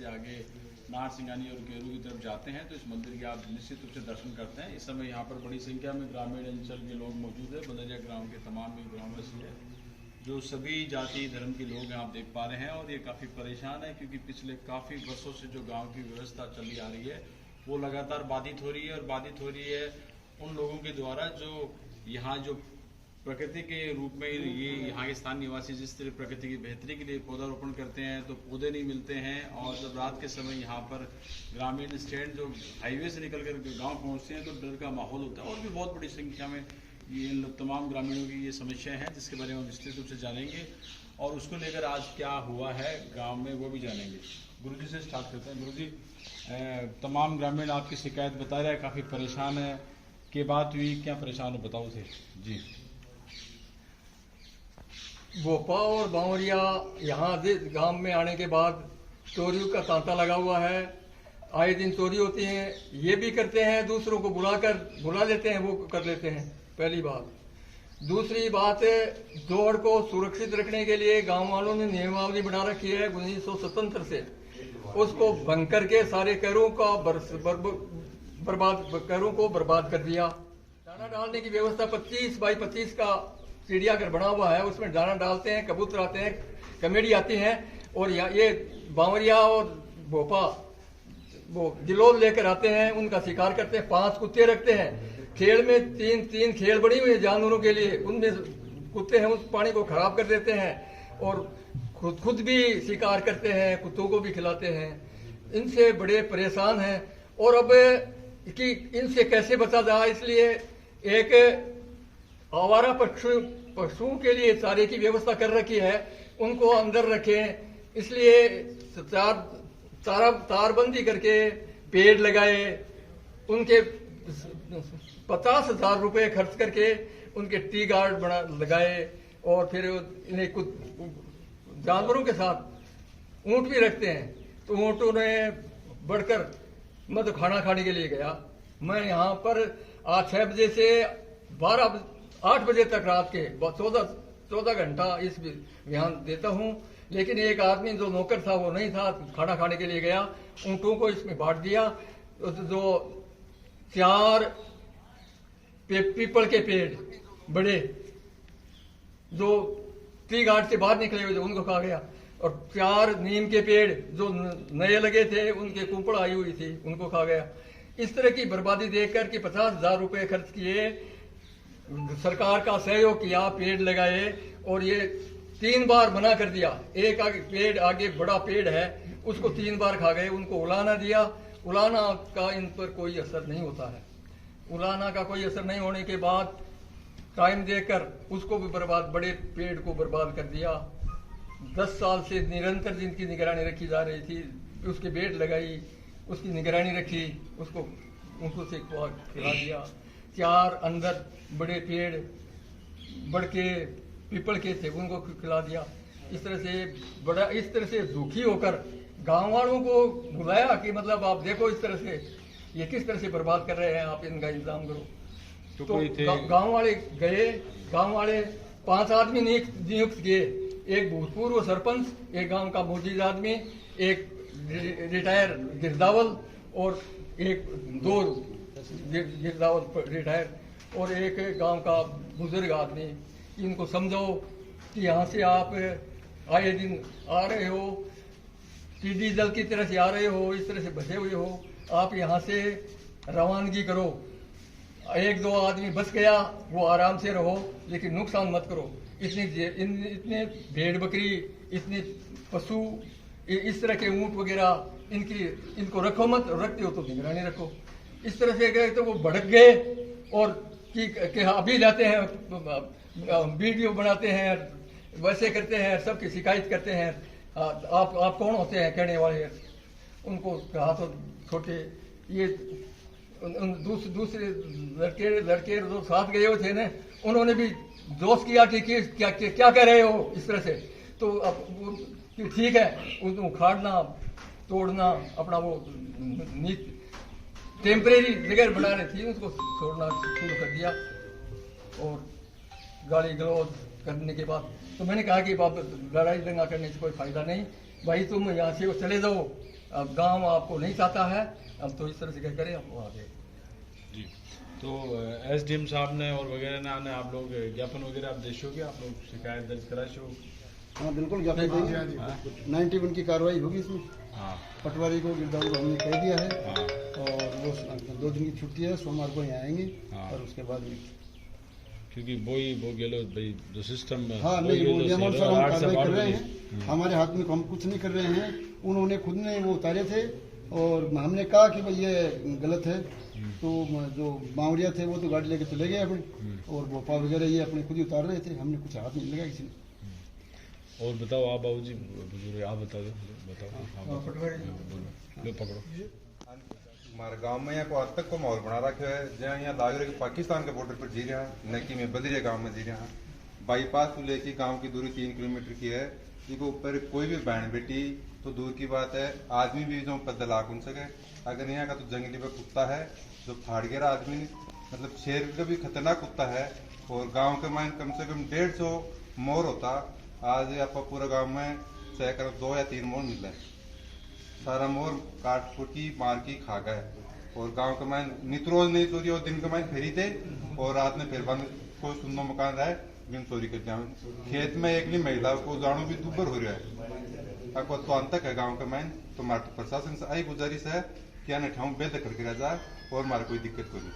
आगे नार सिंगानी और गेरू की तरफ जाते हैं तो इस मंदिर के आप निश्चित रूप से दर्शन करते हैं। इस समय यहाँ पर बड़ी संख्या में ग्रामीण अंचल के लोग मौजूद है। बंदरिया ग्राम के तमाम भी ग्रामवासी है, जो सभी जाति धर्म के लोग हैं, आप देख पा रहे हैं। और ये काफ़ी परेशान है क्योंकि पिछले काफ़ी वर्षों से जो गाँव की व्यवस्था चली आ रही है वो लगातार बाधित हो रही है। और बाधित हो रही है उन लोगों के द्वारा जो यहाँ जो प्रकृति के रूप में ये यहाँ के स्थानीय निवासी जिस तरह प्रकृति की बेहतरी के लिए पौधारोपण करते हैं तो पौधे नहीं मिलते हैं। और जब रात के समय यहाँ पर ग्रामीण स्टैंड जो हाईवे से निकल कर गाँव पहुँचते हैं तो डर का माहौल होता है। और भी बहुत बड़ी संख्या में ये तमाम ग्रामीणों की ये समस्याएं हैं जिसके बारे में हम विस्तृत रूप से जानेंगे और उसको लेकर आज क्या हुआ है गांव में वो भी जानेंगे। गुरुजी से स्टार्ट करते हैं। गुरुजी, तमाम ग्रामीण आपकी शिकायत बता रहे हैं, काफ़ी परेशान है। के बात हुई, क्या परेशान हो बताओ थे जी। भोपा और बावरिया यहाँ गांव में आने के बाद चोरियों का तांता लगा हुआ है। आए दिन चोरी होती है, ये भी करते हैं, दूसरों को बुला लेते हैं, वो कर लेते हैं। पहली बात। दूसरी बात, दौड़ को सुरक्षित रखने के लिए गांव वालों ने नियमावली बना रखी है 1977 से। उसको भंग करके सारे करों का बर्बाद कर दिया। दाना डालने की व्यवस्था 25 बाई 25 का चिड़ियाघर बना हुआ है, उसमें दाना डालते हैं, कबूतर आते हैं, कमेडी आती हैं। और ये बावरिया और भोपा वो जिलोल लेकर आते हैं, उनका शिकार करते हैं। 5 कुत्ते रखते हैं। खेल में तीन खेल बनी हुई है जानवरों के लिए, उनमें कुत्ते हैं उस पानी को खराब कर देते हैं और खुद भी शिकार करते हैं, कुत्तों को भी खिलाते हैं। इनसे बड़े परेशान हैं। और अब कि इनसे कैसे बचा जाए, इसलिए एक आवारा पशुओं के लिए चारे की व्यवस्था कर रखी है, उनको अंदर रखें। इसलिए तारबंदी करके पेड़ लगाए, उनके 50,000 रुपए खर्च करके उनके टी गार्ड लगाए। और फिर इन्हें कुछ जानवरों के साथ ऊंट भी रखते हैं। तो ऊंटों ने बढ़कर मैं तो खाना खाने के लिए गया। मैं यहाँ पर आज 6 बजे से 8 बजे तक रात के 14 घंटा इस यहाँ देता हूँ। लेकिन एक आदमी जो नौकर था वो नहीं था, खाना खाने के लिए गया। ऊँटों को इसमें बांट दिया। जो 4 पीपल के पेड़ बड़े जो टी गार्ड से बाहर निकले हुए थे उनको खा गया। और 4 नीम के पेड़ जो नए लगे थे उनके कुंपड़ आई हुई थी उनको खा गया। इस तरह की बर्बादी देखकर कि 50,000 रुपए खर्च किए, सरकार का सहयोग किया, पेड़ लगाए और ये 3 बार मना कर दिया। एक आगे बड़ा पेड़ है उसको 3 बार खा गए, उनको उलाना दिया। उलाना का इन पर कोई असर नहीं होता है। उलाना का कोई असर नहीं होने के बाद टाइम देकर उसको भी बड़े पेड़ को बर्बाद कर दिया। 10 साल से निरंतर जिनकी निगरानी रखी जा रही थी, उसके बेड लगाई, उसकी निगरानी रखी, उनको से खिला दिया। 4 अंदर बड़े पेड़ बड़के पीपल के थे उनको खिला दिया। इस तरह से दुखी होकर गांव वालों को बुलाया कि मतलब आप देखो इस तरह से ये किस तरह से बर्बाद कर रहे हैं, आप इनका इंतजाम करो। तो गांव वाले गए। गांव वाले 5 आदमी नियुक्त किए, एक भूतपूर्व सरपंच, एक गांव का मौजूद आदमी, एक रिटायर गिरदावल और 2 गिरदावल रिटायर और एक गांव का बुजुर्ग आदमी। इनको समझाओ कि यहाँ से आप आए दिन आ रहे हो, टिड्डी दल की तरह से आ रहे हो, इस तरह से बसे हुए हो, आप यहाँ से रवानगी करो। 1-2 आदमी बच गया, वो आराम से रहो लेकिन नुकसान मत करो। इतने भेड़ बकरी, इतने पशु, इस तरह के ऊंट वगैरह इनको रखो मत, रखते हो तो निगरानी रखो। इस तरह से गए तो वो भड़क गए और कि अभी जाते हैं, वीडियो बनाते हैं, वैसे करते हैं, सबकी शिकायत करते हैं। आप कौन होते हैं कहने वाले? उनको कहा तो छोटे ये दूसरे लड़के जो साथ गए हुए थे ना, उन्होंने भी दोष किया कि क्या कह रहे हो इस तरह से। तो अब ठीक है, उसको उखाड़ना तोड़ना अपना वो टेम्परेरी जगह बना रही थी, उसको छोड़ना शुरू कर दिया। और गाली गलौज करने के बाद तो मैंने कहा कि बाप लड़ाई दंगा करने से कोई फायदा नहीं, भाई तुम यहाँ से चले जाओ, अब गांव आपको नहीं चाहता है, हम तो इस तरह से क्या करें, हम वहाँ गए। जी, तो एसडीएम साहब ने और वगैरह ने आप लोग ज्ञापन वगैरह आप देशोगे, आप लोग शिकायत दर्ज करा शो? हाँ बिल्कुल ज्ञापन देंगे। 91 की कार्रवाई होगी इसमें। हाँ, पटवारी को गिरदावरी को हमने कह दिया है। हाँ, और वो 2 दिन की छुट्टी है, सोमवार को यहाँ आएंगे। हाँ। और उसके बाद क्योंकि वो गेलो भाई जो सिस्टम हाँ नहीं, वो नियम अनुसार हम कार्रवाई कर रहे हैं। हमारे हाथ में हम कुछ नहीं कर रहे हैं, उन्होंने खुद ने वो उतारे थे और हमने कहा कि भाई ये गलत है। तो जो बावरिया थे वो तो गाड़ी लेके चले गए अपने, और भोपा वगैरह ये अपने खुद ही उतार रहे थे, हमने कुछ हाथ नहीं लगाया किसी ने। और बताओ आप बाबूजी, बुजुर्ग आप बताओ, बताओ लो पकड़ो। हमारे गांव में यहाँ को आज तक को माहौल बना रखा है, जहाँ यहाँ लाग रहे पाकिस्तान के बॉर्डर पर जी रहा है, नकी में बदरिया गांव में जी रहा है। बाईपास को लेके गांव की दूरी 3 किलोमीटर की है। इसके ऊपर कोई भी बहन बेटी तो दूर की बात है, आदमी भी जो पैदल आ कौन सके। अगर यहाँ का तो जंगली पे कुत्ता है जो फाड़ गया आदमी, मतलब शेर का भी खतरनाक कुत्ता है। और गाँव के माइन कम से कम 150 मोर होता। आज आप पूरा गाँव में चाहे कर 2 या 3 मोर मिल रहे, सारा मोर काट फूटी मार की खा गए। और गांव के माइन नित रोज नहीं चोरी, और दिन के माइन फेरी थे और रात में फिर बंद कोई सुंदर मकान रहे बिन चोरी कर जाए। खेत में एक नहीं महिला को जानो भी दुबर हो रहा है। आपको तो अंत है गांव के माइन, तो हमारे प्रशासन से आई गुजारिश है कि आने ठाव बेदखल करा जाए और हमारे कोई दिक्कत कोई नहीं।